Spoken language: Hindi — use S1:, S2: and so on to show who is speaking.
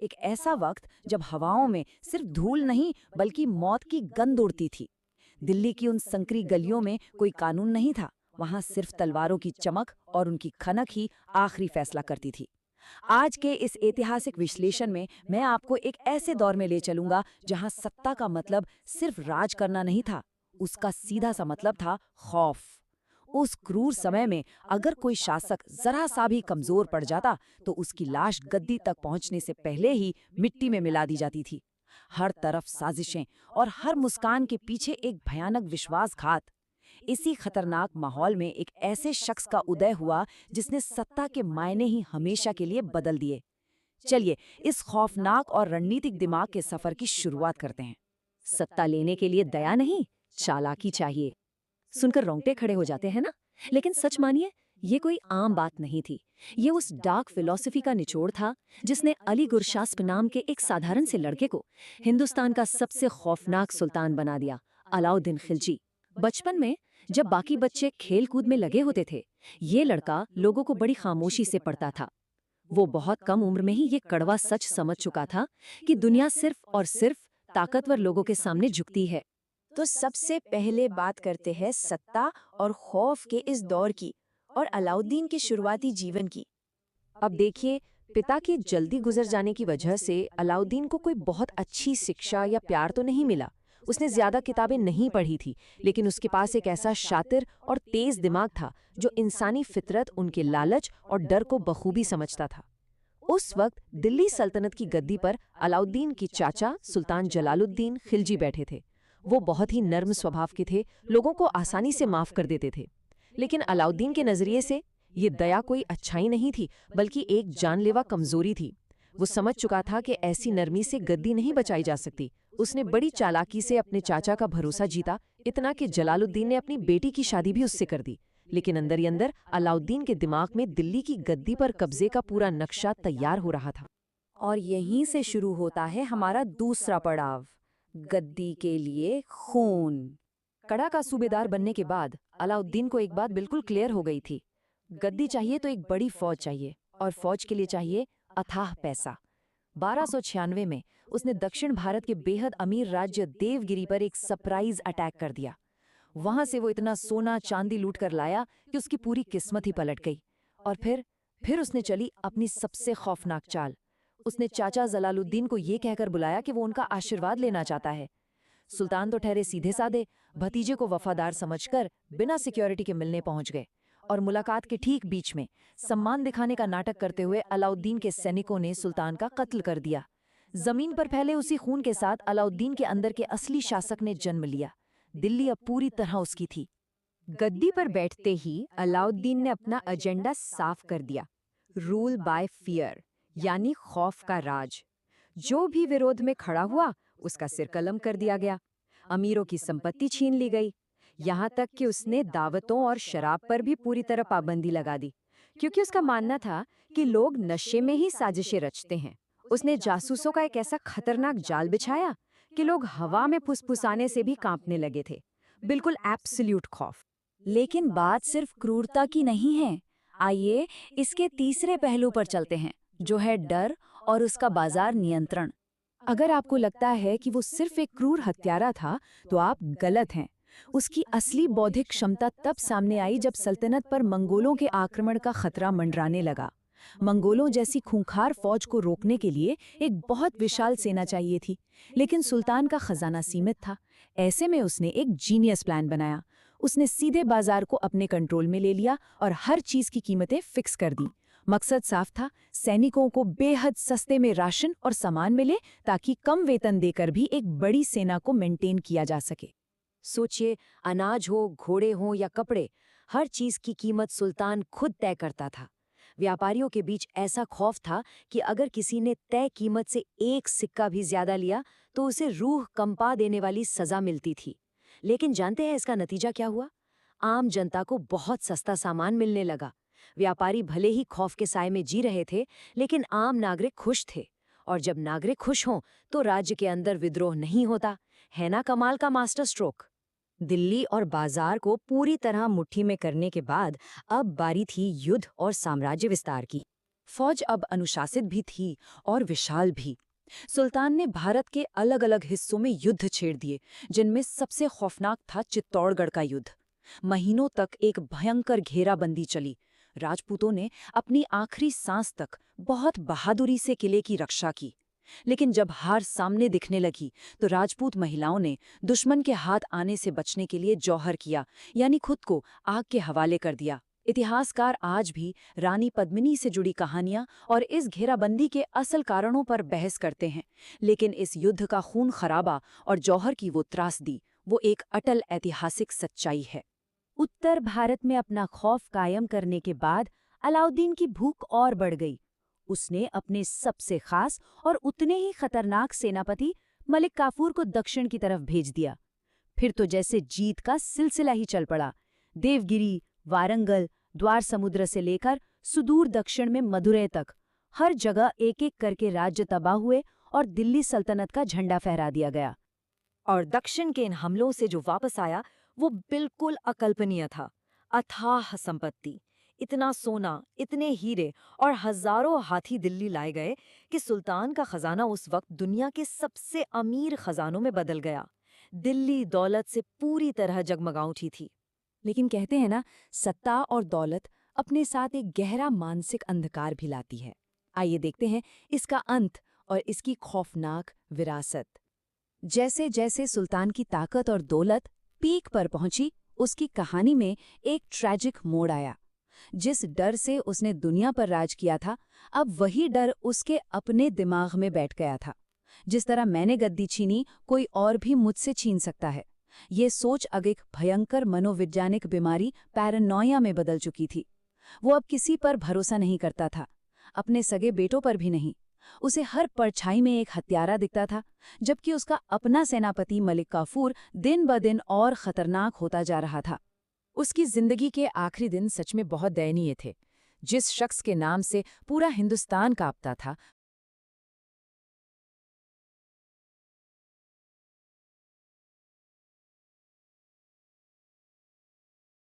S1: एक ऐसा वक्त जब हवाओं में सिर्फ धूल नहीं बल्कि मौत की गंध उड़ती थी। दिल्ली की उन संकरी गलियों में कोई कानून नहीं था। वहां सिर्फ तलवारों की चमक और उनकी खनक ही आखिरी फैसला करती थी। आज के इस ऐतिहासिक विश्लेषण में मैं आपको एक ऐसे दौर में ले चलूंगा जहां सत्ता का मतलब सिर्फ राज करना नहीं था, उसका सीधा सा मतलब था खौफ। उस क्रूर समय में अगर कोई शासक जरा सा भी कमजोर पड़ जाता तो उसकी लाश गद्दी तक पहुंचने से पहले ही मिट्टी में मिला दी जाती थी। हर तरफ साजिशें और हर मुस्कान के पीछे एक भयानक विश्वासघात। इसी खतरनाक माहौल में एक ऐसे शख्स का उदय हुआ जिसने सत्ता के मायने ही हमेशा के लिए बदल दिए। चलिए इस खौफनाक और रणनीतिक दिमाग के सफर की शुरुआत करते हैं। सत्ता लेने के लिए दया नहीं, चालाकी चाहिए। सुनकर रोंगटे खड़े हो जाते हैं ना? लेकिन सच मानिए, ये कोई आम बात नहीं थी। ये उस डार्क फिलॉसफी का निचोड़ था जिसने अली गुरशास्प नाम के एक साधारण से लड़के को हिंदुस्तान का सबसे खौफनाक सुल्तान बना दिया, अलाउद्दीन खिलजी। बचपन में जब बाकी बच्चे खेल कूद में लगे होते थे, ये लड़का लोगों को बड़ी खामोशी से पढ़ता था। वो बहुत कम उम्र में ही ये कड़वा सच समझ चुका था कि दुनिया सिर्फ और सिर्फ ताकतवर लोगों के सामने झुकती है।
S2: तो सबसे पहले बात करते हैं सत्ता और खौफ के इस दौर की और अलाउद्दीन के शुरुआती जीवन की।
S1: अब देखिए, पिता के जल्दी गुजर जाने की वजह से अलाउद्दीन को कोई बहुत अच्छी शिक्षा या प्यार तो नहीं मिला। उसने ज्यादा किताबें नहीं पढ़ी थी, लेकिन उसके पास एक ऐसा शातिर और तेज दिमाग था जो इंसानी फितरत, उनके लालच और डर को बखूबी समझता था। उस वक्त दिल्ली सल्तनत की गद्दी पर अलाउद्दीन के चाचा सुल्तान जलालुद्दीन खिलजी बैठे थे। वो बहुत ही नर्म स्वभाव के थे, लोगों को आसानी से माफ कर देते थे। लेकिन अलाउद्दीन के नजरिए से ये दया कोई अच्छाई नहीं थी, बल्कि एक जानलेवा कमजोरी थी। वो समझ चुका था कि ऐसी नरमी से गद्दी नहीं बचाई जा सकती। उसने बड़ी चालाकी से अपने चाचा का भरोसा जीता, इतना कि जलालुद्दीन ने अपनी बेटी की शादी भी उससे कर दी। लेकिन अंदर ही अंदर अलाउद्दीन के दिमाग में दिल्ली की गद्दी पर कब्जे का पूरा नक्शा तैयार हो रहा था। और यहीं से शुरू होता है हमारा दूसरा पड़ाव, गद्दी के लिए खून। कड़ा का सूबेदार बनने के बाद अलाउद्दीन को एक बात बिल्कुल क्लियर हो गई थी। गद्दी चाहिए तो एक बड़ी फौज चाहिए, और फौज के लिए चाहिए अथाह पैसा। 1296 में उसने दक्षिण भारत के बेहद अमीर राज्य देवगिरी पर एक सरप्राइज अटैक कर दिया। वहां से वो इतना सोना चांदी लूट कर लाया कि उसकी पूरी किस्मत ही पलट गई। और फिर उसने चली अपनी सबसे खौफनाक चाल। उसने चाचा जलालुद्दीन को ये कहकर बुलाया कि वो उनका आशीर्वाद लेना चाहता है। सुल्तान तो ठहरे सीधे साधे, भतीजे को वफादार समझकर बिना सिक्योरिटी के मिलने पहुंच गए। और मुलाकात के ठीक बीच में सम्मान दिखाने का नाटक करते हुए अलाउद्दीन के सैनिकों ने सुल्तान का कत्ल कर दिया। जमीन पर फैले उसी खून के साथ अलाउद्दीन के अंदर के असली शासक ने जन्म लिया। दिल्ली अब पूरी तरह उसकी थी।
S2: गद्दी पर बैठते ही अलाउद्दीन ने अपना एजेंडा साफ कर दिया। रूल बाय फियर, यानी खौफ का राज। जो भी विरोध में खड़ा हुआ उसका सिर कलम कर दिया गया। अमीरों की संपत्ति छीन ली गई। यहाँ तक कि उसने दावतों और शराब पर भी पूरी तरह पाबंदी लगा दी, क्योंकि उसका मानना था कि लोग नशे में ही साजिशें रचते हैं। उसने जासूसों का एक ऐसा खतरनाक जाल बिछाया कि लोग हवा में फुसफुसाने से भी कांपने लगे थे। बिल्कुल एब्सोल्यूट खौफ।
S1: लेकिन बात सिर्फ क्रूरता की नहीं है। आइए इसके तीसरे पहलू पर चलते हैं, जो है डर और उसका बाजार नियंत्रण। अगर आपको लगता है कि वो सिर्फ एक क्रूर हत्यारा था, तो आप गलत हैं। उसकी असली बौद्धिक क्षमता तब सामने आई जब सल्तनत पर मंगोलों के आक्रमण का खतरा मंडराने लगा। मंगोलों जैसी खूंखार फौज को रोकने के लिए एक बहुत विशाल सेना चाहिए थी, लेकिन सुल्तान का खजाना सीमित था। ऐसे में उसने एक जीनियस प्लान बनाया। उसने सीधे बाजार को अपने कंट्रोल में ले लिया और हर चीज की कीमतें फिक्स कर दी। मकसद साफ था, सैनिकों को बेहद सस्ते में राशन और सामान मिले, ताकि कम वेतन देकर भी एक बड़ी सेना को मेंटेन किया जा सके। सोचिए, अनाज हो, घोड़े हो या कपड़े, हर चीज की कीमत सुल्तान खुद तय करता था। व्यापारियों के बीच ऐसा खौफ था कि अगर किसी ने तय कीमत से एक सिक्का भी ज्यादा लिया तो उसे रूह कंपा देने वाली सजा मिलती थी। लेकिन जानते हैं इसका नतीजा क्या हुआ? आम जनता को बहुत सस्ता सामान मिलने लगा। व्यापारी भले ही खौफ के साए में जी रहे थे, लेकिन आम नागरिक खुश थे। और जब नागरिक खुश हों तो राज्य के अंदर विद्रोह नहीं होता। है ना कमाल का मास्टर स्ट्रोक? दिल्ली और बाजार को पूरी तरह मुट्ठी में करने के बाद अब बारी थी युद्ध और साम्राज्य विस्तार की।
S2: फौज अब अनुशासित भी थी और विशाल भी। सुल्तान ने भारत के अलग अलग हिस्सों में युद्ध छेड़ दिए, जिनमें सबसे खौफनाक था चित्तौड़गढ़ का युद्ध। महीनों तक एक भयंकर घेराबंदी चली। राजपूतों ने अपनी आखिरी सांस तक बहुत बहादुरी से किले की रक्षा की। लेकिन जब हार सामने दिखने लगी तो राजपूत महिलाओं ने दुश्मन के हाथ आने से बचने के लिए जौहर किया, यानी खुद को आग के हवाले कर दिया। इतिहासकार आज भी रानी पद्मिनी से जुड़ी कहानियां और इस घेराबंदी के असल कारणों पर बहस करते हैं, लेकिन इस युद्ध का खून खराबा और जौहर की वो त्रासदी, वो एक अटल ऐतिहासिक सच्चाई है।
S1: उत्तर भारत में अपना खौफ कायम करने के बाद अलाउद्दीन की भूख और बढ़ गई। उसने अपने सबसे खास और उतने ही खतरनाक सेनापति मलिक काफूर को दक्षिण की तरफ भेज दिया। फिर तो जैसे जीत का सिलसिला ही चल पड़ा। देवगिरी, वारंगल, द्वार समुद्र से लेकर सुदूर दक्षिण में मदुरै तक हर जगह एक एक करके राज्य तबाह हुए और दिल्ली सल्तनत का झंडा फहरा दिया गया।
S2: और दक्षिण के इन हमलों से जो वापस आया वो बिल्कुल अकल्पनीय था। अथाह संपत्ति, इतना सोना, इतने हीरे और हजारों हाथी दिल्ली लाए गए कि सुल्तान का खजाना उस वक्त दुनिया के सबसे अमीर खजानों में बदल गया। दिल्ली दौलत से पूरी तरह जगमगा उठी थी।
S1: लेकिन कहते हैं ना, सत्ता और दौलत अपने साथ एक गहरा मानसिक अंधकार भी लाती है। आइए देखते हैं इसका अंत और इसकी खौफनाक विरासत। जैसे जैसे सुल्तान की ताकत और दौलत पीक पर पहुंची, उसकी कहानी में एक ट्रैजिक मोड़ आया। जिस डर से उसने दुनिया पर राज किया था, अब वही डर उसके अपने दिमाग में बैठ गया था। जिस तरह मैंने गद्दी छीनी, कोई और भी मुझसे छीन सकता है। ये सोच अब एक भयंकर मनोवैज्ञानिक बीमारी पैरानोया में बदल चुकी थी। वो अब किसी पर भरोसा नहीं करता था, अपने सगे बेटों पर भी नहीं। उसे हर परछाई में एक हत्यारा दिखता था, जबकि उसका अपना सेनापति मलिक काफूर दिन ब दिन और खतरनाक होता जा रहा था। उसकी जिंदगी के आखिरी दिन सच में बहुत दयनीय थे। जिस शख्स के नाम से पूरा हिंदुस्तान कांपता था,